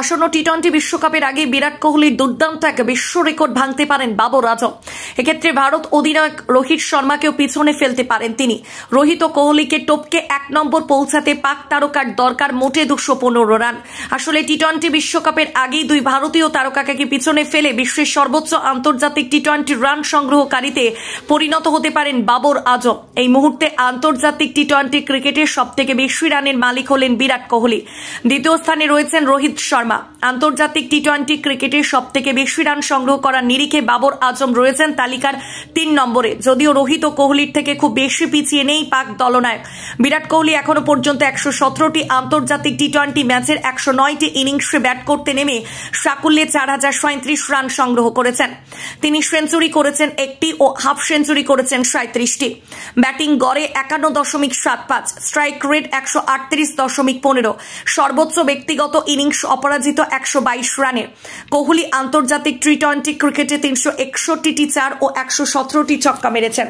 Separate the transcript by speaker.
Speaker 1: আসন্ন টি-20 বিশ্বকাপের আগে বিরাট কোহলির দুর্দান্ত এক বিশ্ব রেকর্ড ভাঙতে পারেন বাবর আজম। এক্ষেত্রে ভারত অধিনায়ক রোহিত শর্মাকেও পিছনে ফেলতে পারেন তিনি। রোহিত ও কোহলিকে টপকে 1 নম্বর পৌঁছাতে পাক তারকার দরকার মোটে 215 রান। আসলে টি-20 বিশ্বকাপের আগেই দুই ভারতীয় তারকাকে পিছনে ফেলে বিশ্বের সর্বোচ্চ আন্তর্জাতিক টি-20 রান সংগ্রহকারীতে পরিণত হতে পারেন বাবর আজম। এই মুহূর্তে আন্তর্জাতিক টি-20 ক্রিকেটের সবথেকে বেশি রানের মালিক হলেন বিরাট কোহলি। দ্বিতীয় স্থানে রয়েছেন রোহিত শর্মা। আন্তর্জাতিক টি-20 ক্রিকেটের সবথেকে বেশি রান সংগ্রহ করার নিরিখে বাবর আজম রয়েছেন তালিকার 3 নম্বরে। যদিও রোহিত ও কোহলির থেকে খুব বেশি পিছিয়ে নেই পাক দলনায়ক। বিরাট কোহলি এখনো পর্যন্ত 117টি আন্তর্জাতিক টি-20 ম্যাচের 109টি ইনিংসে ব্যাট করতে নেমে সাকুল্যে 4037 রান সংগ্রহ করেছেন। তিনি সেঞ্চুরি করেছেন 1টি ও হাফ সেঞ্চুরি করেছেন 37টি। ব্যাটিং গড়ে 51.75, স্ট্রাইক রেট 138.15, সর্বোচ্চ ব্যক্তিগত ইনিংস অপরাজিত 122 রানে। কোহলি আন্তর্জাতিক টি-20 ক্রিকেটে 361টি চার ও 117টি ছক্কা মেরেছেন।